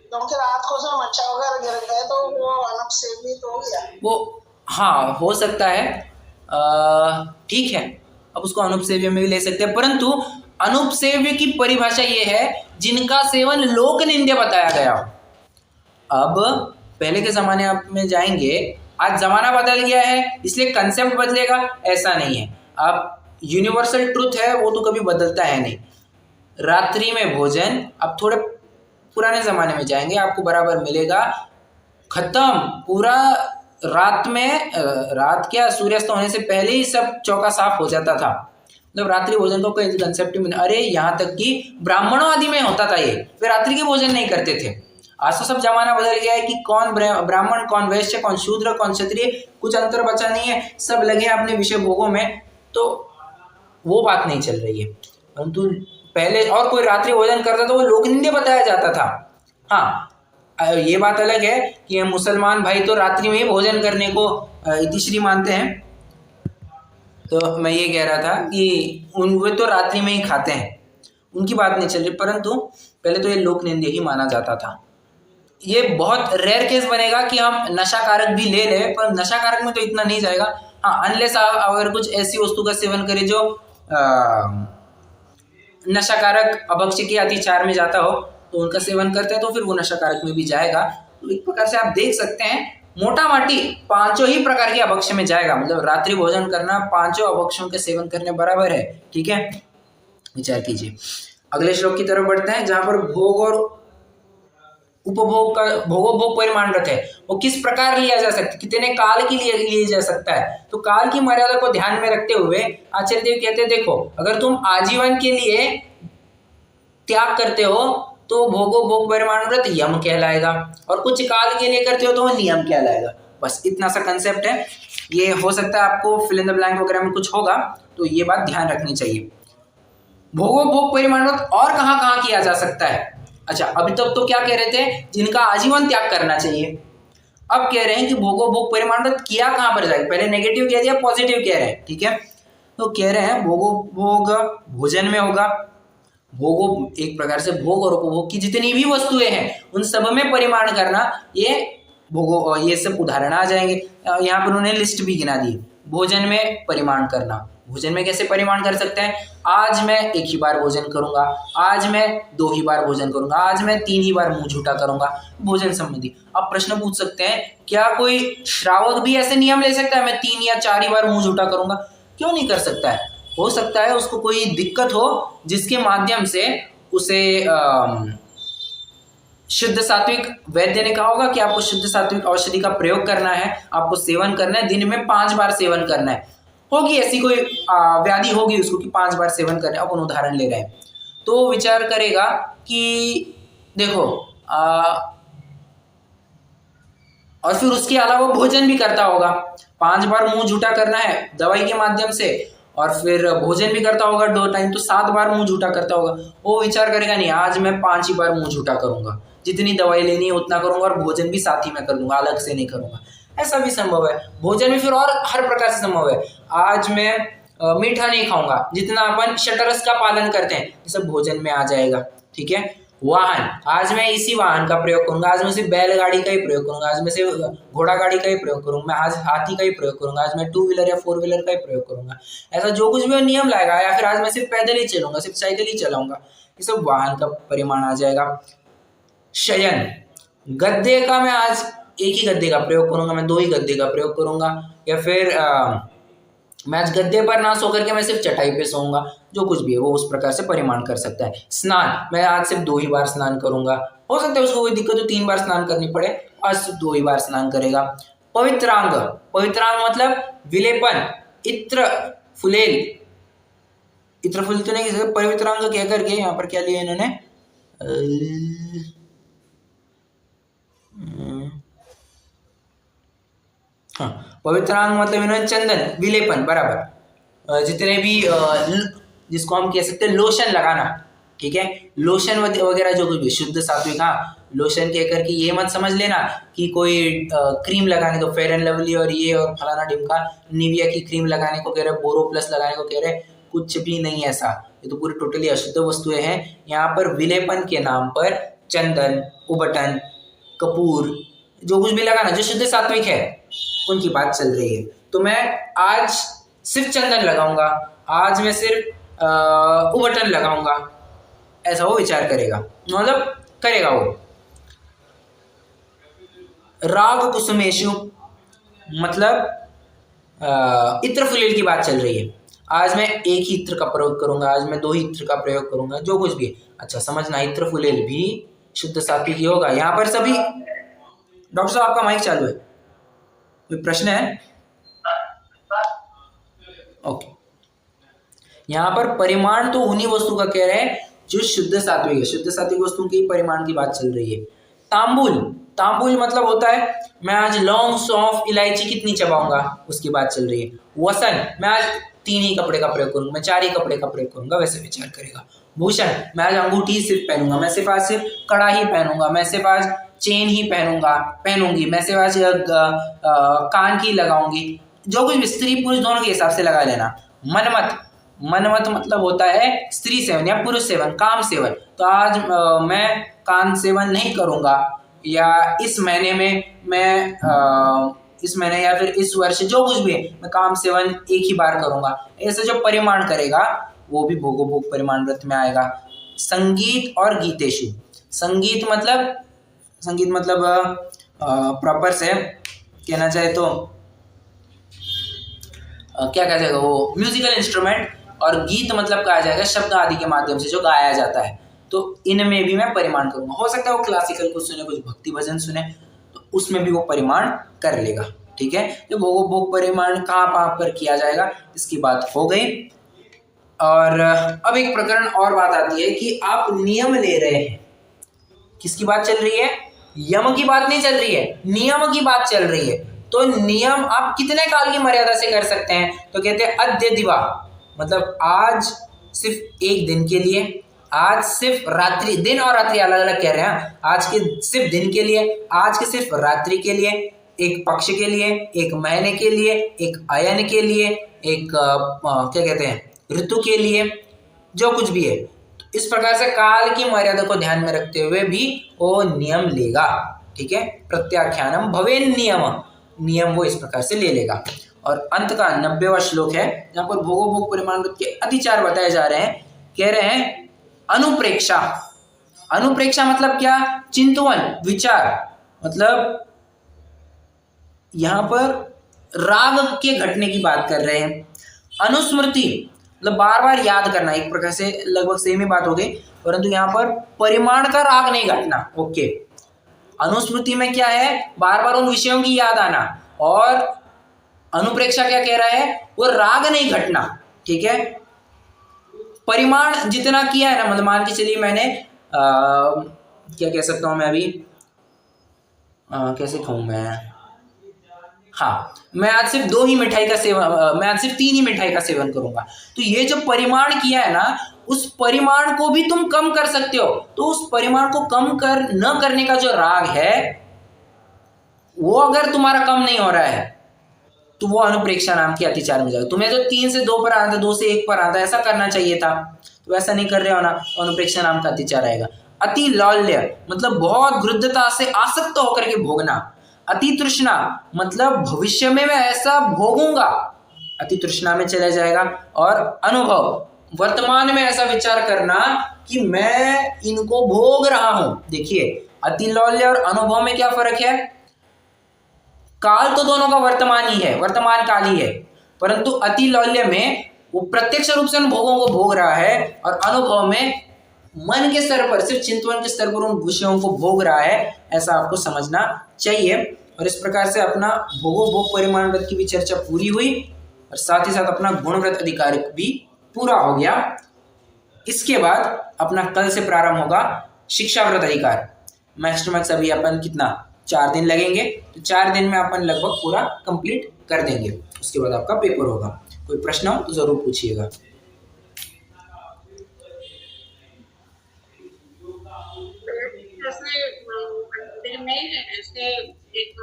क्योंकि रात को सब मच्छर वगैरह गिर गए तो वो अनुपसेव्य तो हो गया। वो हाँ हो सकता है, ठीक है, अब उसको अनुपसेव्य में भी ले सकते हैं, परंतु अनुपसेव्य की परिभाषा ये है जिनका सेवन लोक निंद्य बताया गया। अब पहले के जमाने में जाएंगे, आज जमाना बदल गया है इसलिए कंसेप्ट बदलेगा ऐसा नहीं है। अब यूनिवर्सल ट्रूथ है वो तो कभी बदलता है नहीं। रात्रि में भोजन, अब थोड़े पुराने ज़माने में जाएंगे आपको बराबर मिलेगा, खत्म पूरा रात में, रात क्या सूर्यास्त होने से पहले ही सब चौका साफ हो जाता था। मतलब रात्रि भोजन को कोई कंसेप्ट में, अरे यहाँ तक कि ब्राह्मणों आदि में होता था ये, वे रात्रि के भोजन नहीं करते थे। आज तो सब जमाना बदल गया है कि कौन ब्राह्मण, कौन वैश्य, कौन शूद्र, कौन क्षत्रिय, कुछ अंतर बचा नहीं है, सब लगे अपने विषय भोगों में, तो वो बात नहीं चल रही है। परंतु पहले और कोई रात्रि भोजन करता तो वो लोकनिंद्य बताया जाता था। हाँ, ये बात अलग है कि हम मुसलमान भाई तो रात्रि में ही भोजन करने को इतिश्री मानते हैं, तो मैं ये कह रहा था कि वे तो रात्रि में ही खाते हैं, उनकी बात नहीं चल रही, परंतु पहले तो ये लोकनिंद्य ही माना जाता था। ये बहुत रेयर केस बनेगा कि हम नशाकारक भी ले लें, पर नशाकारक में तो इतना नहीं जाएगा। हाँ, अनलेस आप अगर कुछ ऐसी वस्तु का सेवन करें जो नशाकारक अभक्ष्य के अतिचार में जाता हो, तो उनका सेवन करते हैं तो फिर वो नशाकारक में भी जाएगा। तो एक प्रकार से आप देख सकते हैं मोटा माटी 5 ही प्रकार के अभक्ष्य में जाएगा। मतलब रात्रि भोजन करना 5 अभक्ष्यों के सेवन करने बराबर है। ठीक है, विचार कीजिए। अगले श्लोक की तरफ बढ़ते हैं, जहां पर भोग और उपभोग का भोगोपभोग परिमाणरत है वो किस प्रकार लिया जा सकता है, कितने काल के लिए लिया जा सकता है। तो काल की मर्यादा को ध्यान में रखते हुए आचार्य देव कहते हैं, देखो अगर तुम आजीवन के लिए त्याग करते हो तो भोगोपभोग परिमाणरत यम कहलाएगा, और कुछ काल के लिए करते हो तो वो नियम कहलाएगा। बस इतना सा कंसेप्ट है। ये हो सकता है आपको फिल इन द ब्लैंक वगैरह में कुछ होगा, तो ये बात ध्यान रखनी चाहिए। भोगोपभोग परिमाणरत और कहाँ कहाँ किया जा सकता है? अच्छा, अभी तक तो क्या कह रहे थे, जिनका आजीवन त्याग करना चाहिए। अब कह रहे हैं कि भोगोपभोग परिमाणरत किया कहां पर जाएगा। पहले नेगेटिव कह दिया, पॉजिटिव कह रहे हैं। ठीक है, तो कह रहे हैं भोगोपभोग भोजन में होगा। भोगो एक प्रकार से भोग और उपभोग की जितनी भी वस्तुएं हैं उन सब में परिमाण करना, ये भोगो, ये सब उदाहरण आ जाएंगे। यहाँ पर उन्होंने लिस्ट भी गिना दी। भोजन में परिमाण करना, भोजन में कैसे परिमाण कर सकते हैं? आज मैं 1 ही बार भोजन करूंगा, आज मैं 2 ही बार भोजन करूंगा, आज मैं 3 ही बार मुंह झूठा करूंगा, भोजन संबंधी। आप प्रश्न पूछ सकते हैं, क्या कोई श्रावक भी ऐसे नियम ले सकता है मैं 3 या 4 ही बार मुंह झूठा करूंगा? क्यों नहीं कर सकता है? हो सकता है उसको कोई दिक्कत हो जिसके माध्यम से उसे शुद्ध सात्विक वैद्य ने कहा होगा कि आपको शुद्ध सात्विक औषधि का प्रयोग करना है, आपको सेवन करना है, दिन में 5 बार सेवन करना है। होगी ऐसी कोई व्याधि होगी उसको कि 5 बार सेवन करने, अपन उदाहरण ले रहे हैं, तो विचार करेगा कि देखो और फिर उसके अलावा भोजन भी करता होगा। 5 बार मुंह झूठा करना है दवाई के माध्यम से, और फिर भोजन भी करता होगा 2 टाइम, तो 7 बार मुंह झूठा करता होगा। वो विचार करेगा नहीं आज मैं 5 ही बार मुंह झूठा करूंगा, जितनी दवाई लेनी है उतना करूंगा, और भोजन भी साथ ही में कर लूंगा, अलग से नहीं करूंगा। ऐसा भी संभव है। भोजन भी फिर और हर प्रकार से संभव है। आज मैं मीठा नहीं खाऊंगा, जितना अपन शटरस का पालन करते हैं ये सब भोजन में आ जाएगा। ठीक है। वाहन, आज मैं इसी वाहन का प्रयोग करूंगा, आज मैं सिर्फ बैलगाड़ी का ही प्रयोग करूंगा, आज मैं सिर्फ घोड़ा गाड़ी का ही प्रयोग करूंगा, मैं आज हाथी का ही प्रयोग करूंगा, आज मैं 2 व्हीलर या 4 व्हीलर का ही प्रयोग करूंगा। ऐसा जो कुछ भी नियम लाएगा, या फिर आज मैं सिर्फ पैदल ही चलूंगा, सिर्फ साइकिल ही चलाऊंगा, ये सब वाहन का परिमाण आ जाएगा। शयन, गद्दे का मैं आज एक ही गद्दे का प्रयोग करूंगा, मैं 2 ही गद्दे का प्रयोग करूंगा, या फिर मैं आज गद्दे पर ना सो करके मैं सिर्फ चटाई पे सोऊंगा, जो कुछ भी है वो उस प्रकार से परिमाण कर सकता है। स्नान, मैं आज सिर्फ 2 ही बार स्नान करूंगा, हो सकता है उसको कोई दिक्कत हो 3 बार स्नान करनी पड़े, आज सिर्फ 2 ही बार स्नान करेगा। पवित्रांग, पवित्रांग मतलब विलेपन, इत्र फुलेल, इत्र फुलेल तो नहीं, पवित्रांग कह करके यहाँ पर क्या लिया इन्होंने, हाँ, पवित्रांग मतलब इन्होंने चंदन, विलेपन, बराबर, जितने भी जिसको हम कह सकते हैं लोशन लगाना। ठीक है। लोशन वगैरह जो कुछ भी शुद्ध सात्विक, हाँ लोशन कह करके ये मत समझ लेना कि कोई क्रीम लगाने को, फेयर एंड लवली और ये और फलाना ढिमका निविया की क्रीम लगाने को कह रहे, बोरो प्लस लगाने को कह रहे, कुछ भी नहीं ऐसा। ये तो पूरी टोटली अशुद्ध वस्तुएं हैं। यहाँ पर विलेपन के नाम पर चंदन, उबटन, कपूर, जो कुछ भी लगाना जो शुद्ध सात्विक है उनकी बात चल रही है। तो मैं आज सिर्फ चंदन लगाऊंगा, आज मैं सिर्फ उबटन लगाऊंगा, ऐसा वो विचार करेगा, मतलब करेगा वो। राग कुसुमेशु मतलब इत्र फुलेल की बात चल रही है। आज मैं एक ही इत्र का प्रयोग करूंगा, आज मैं 2 ही इत्र का प्रयोग करूंगा, जो कुछ भी। अच्छा समझना, इत्र फुलेल भी शुद्ध सात्विक ही होगा। यहाँ पर सभी, डॉक्टर साहब आपका माइक चालू है, कोई प्रश्न है? ओके। यहाँ पर परिमाण तो उन्हीं वस्तु का कह रहे हैं जो शुद्ध सात्विक है, शुद्ध सात्विक वस्तुओं के परिमाण की बात चल रही है। तांबुल, तांबुल मतलब होता है मैं आज लौंग, सौंफ, इलायची कितनी चबाऊंगा, उसकी बात चल रही है। वसन, मैं आज 3 ही कपड़े का प्रयोग करूंगा, मैं 4 ही कपड़े का प्रयोग करूंगा, वैसे विचार करेगा। भूषण, मैं आज अंगूठी सिर्फ पहनूंगा, मैं सिर्फ आज सिर्फ कड़ा ही पहनूंगा, मैं सिर्फ आज चेन ही पहनूंगी, मैं सिर्फ आज कान की लगाऊंगी, जो कुछ भी, स्त्री पुरुष दोनों के हिसाब से लगा लेना। मनमत, मनमत मतलब होता है स्त्री सेवन या पुरुष सेवन, काम सेवन। तो आज मैं कान सेवन नहीं करूंगा, या इस महीने में मैं इस महीने या फिर इस वर्ष जो कुछ भी है मैं काम सेवन एक ही बार करूंगा। ऐसे जो परिमाण करेगा वो भी भोगो भोग परिमाण व्रत में आएगा। संगीत और गीतेशु, संगीत मतलब प्रॉपर से कहना चाहे तो क्या कहा जाएगा, वो म्यूजिकल इंस्ट्रूमेंट, और गीत मतलब कहा जाएगा शब्द आदि के माध्यम से जो गाया जाता है। तो इनमें भी मैं परिमाण करूंगा। हो सकता है वो क्लासिकल कुछ सुने, कुछ भक्ति भजन सुने, तो उसमें भी वो परिमाण कर लेगा। ठीक है। तो भोगो भोग परिमाण कहाँ पर किया जाएगा इसकी बात हो गई। और अब एक प्रकरण और बात आती है कि आप नियम ले रहे हैं, किसकी बात चल रही है? यम की बात नहीं चल रही है, नियम की बात चल रही है। तो नियम आप कितने काल की मर्यादा से कर सकते हैं? तो कहते हैं अद्य दिवा, मतलब आज सिर्फ एक दिन के लिए, आज सिर्फ रात्रि, दिन और रात्रि अलग अलग कह रहे हैं, आज के सिर्फ दिन के लिए, आज के सिर्फ रात्रि के लिए, एक पक्ष के लिए, एक महीने के लिए, एक अयन के लिए, एक क्या कहते हैं ऋतु के लिए, जो कुछ भी है। इस प्रकार से काल की मर्यादा को ध्यान में रखते हुए भी वो नियम लेगा। ठीक है। प्रत्याख्यानम भवेन नियम वो इस प्रकार से ले लेगा। और अंत का 90वां श्लोक है, जहां पर भोगो भोग परिमाण व्रत के अधिचार बताए जा रहे हैं। कह रहे हैं अनुप्रेक्षा, अनुप्रेक्षा मतलब क्या? चिंतवन, विचार, मतलब यहां पर राग के घटने की बात कर रहे हैं। अनुस्मृति मतलब बार बार याद करना, एक प्रकार से लगभग सेम ही बात हो गई, परंतु यहाँ पर परिमाण का राग नहीं घटना। ओके। अनुस्मृति में क्या है? बार बार उन विषयों की याद आना। और अनुप्रेक्षा क्या कह रहा है? वो राग नहीं घटना। ठीक है। परिमाण जितना किया है ना, मतलब मान के चलिए मैंने क्या कह सकता हूं मैं अभी, कैसे कहूं मैं, हाँ, मैं आज सिर्फ 2 ही मिठाई का सेवन, मैं आज सिर्फ 3 ही मिठाई का सेवन करूंगा। तो ये जो परिमाण किया है ना, उस परिमाण को भी तुम कम कर सकते हो। तो उस परिमाण को कम कर न करने का जो राग है, वो अगर तुम्हारा कम नहीं हो रहा है तो वो अनुप्रेक्षा नाम की अतिचार में जाएगा। तुम्हें जो 3 से 2 पर आना था, 2 से 1 पर आना था, ऐसा करना चाहिए था, तो ऐसा नहीं कर रहे हो ना, अनुप्रेक्षा नाम का अतिचार आएगा। अति लौल्य मतलब बहुत गृद्धता से आसक्त होकर के भोगना। अति तृष्णा मतलब भविष्य में मैं ऐसा भोगूंगा, अति तृष्णा में चला जाएगा। और अनुभव वर्तमान में ऐसा विचार करना कि मैं इनको भोग रहा हूं। देखिए, अति लौल्य और अनुभव में क्या फर्क है? काल तो दोनों का वर्तमान ही है, वर्तमान काल ही है, परंतु अति लौल्य में वो प्रत्यक्ष रूप से उन भोगों को भोग रहा है, और अनुभव में मन के स्तर पर, सिर्फ चिंतन के स्तर पर उन विषयों को भोग रहा है। ऐसा आपको समझना चाहिए। और इस प्रकार से अपना भोगो भोग परिमाण व्रत की भी चर्चा पूरी हुई, और साथ ही साथ अपना गुण व्रत अधिकार भी पूरा हो गया। इसके बाद अपना कल से प्रारंभ होगा शिक्षा व्रत अधिकार। मैक्स अभी अपन कितना 4 दिन लगेंगे, तो 4 दिन में अपन लगभग पूरा कंप्लीट कर देंगे। उसके बाद आपका पेपर होगा। कोई प्रश्न हो तो जरूर पूछिएगा। मंदिर में ऐसे एक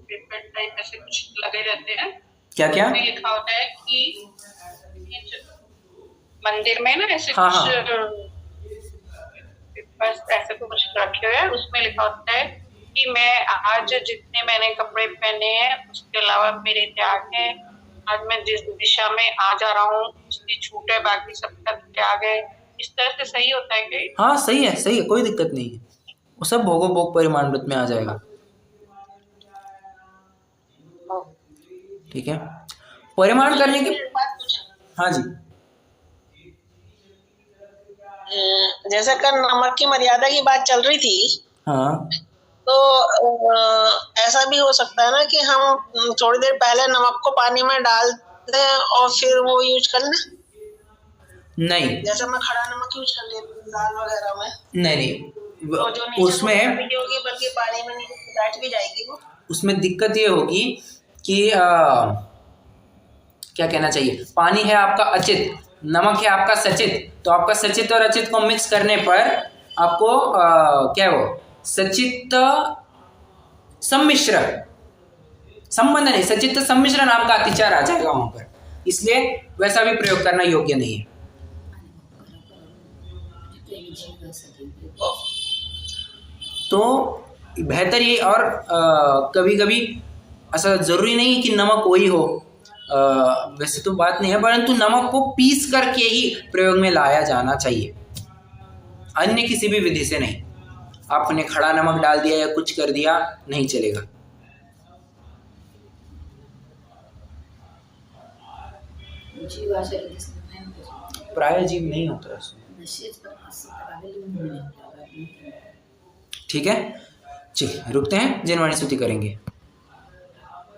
पेपर टाइप ऐसे कुछ लगे रहते हैं, क्या क्या उसमें लिखा होता है कि मंदिर में ना ऐसे हाँ, कुछ पेपर्स ऐसे कुछ रखे हुए हैं, उसमें लिखा होता है कि मैं आज जितने मैंने कपड़े पहने हैं उसके अलावा मेरे त्याग है, आज मैं जिस दिशा में आ जा रहा हूँ उसकी छूट है, बाकी सबका त्याग है। इस तरह से सही होता है कि? हाँ, सही है, सही है, कोई दिक्कत नहीं है। वो सब भोगो भोग परिमाण व्रत में आ जाएगा। ठीक है, परिमाण करने के, हाँ जी, जैसे कर नमक की मर्यादा की बात चल रही थी, हाँ, तो ऐसा भी हो सकता है ना कि हम थोड़ी देर पहले नमक को पानी में डाल दें और फिर वो यूज कर लें। नहीं, जैसे मैं खड़ा नमक यूज कर लेती हूँ दाल वगैरह में। नहीं, तो जो नीचे उसमें होगी बल्कि पानी में नहीं बैठ भी जाएगी वो। उसमें दिक्कत ये होगी कि क्या कहना चाहिए, पानी है आपका अचित, नमक है आपका सचित, तो आपका सचित और अचित को मिक्स करने पर आपको क्या वो सचित सम्मिश्र, संबंध नहीं, सचित सम्मिश्र नाम का अतिचार आ जाएगा वहां पर, इसलिए वैसा भी प्रयोग करना योग्य नहीं है। तो बेहतर ये, और कभी कभी ऐसा जरूरी नहीं कि नमक वही हो, वैसे तो बात नहीं है, परंतु नमक को पीस करके ही प्रयोग में लाया जाना चाहिए, अन्य किसी भी विधि से नहीं। आपने खड़ा नमक डाल दिया या कुछ कर दिया, नहीं चलेगा। प्राय जीव नहीं होता उसमें। ठीक है, चलिए रुकते हैं, जनवाणी स्तुति करेंगे।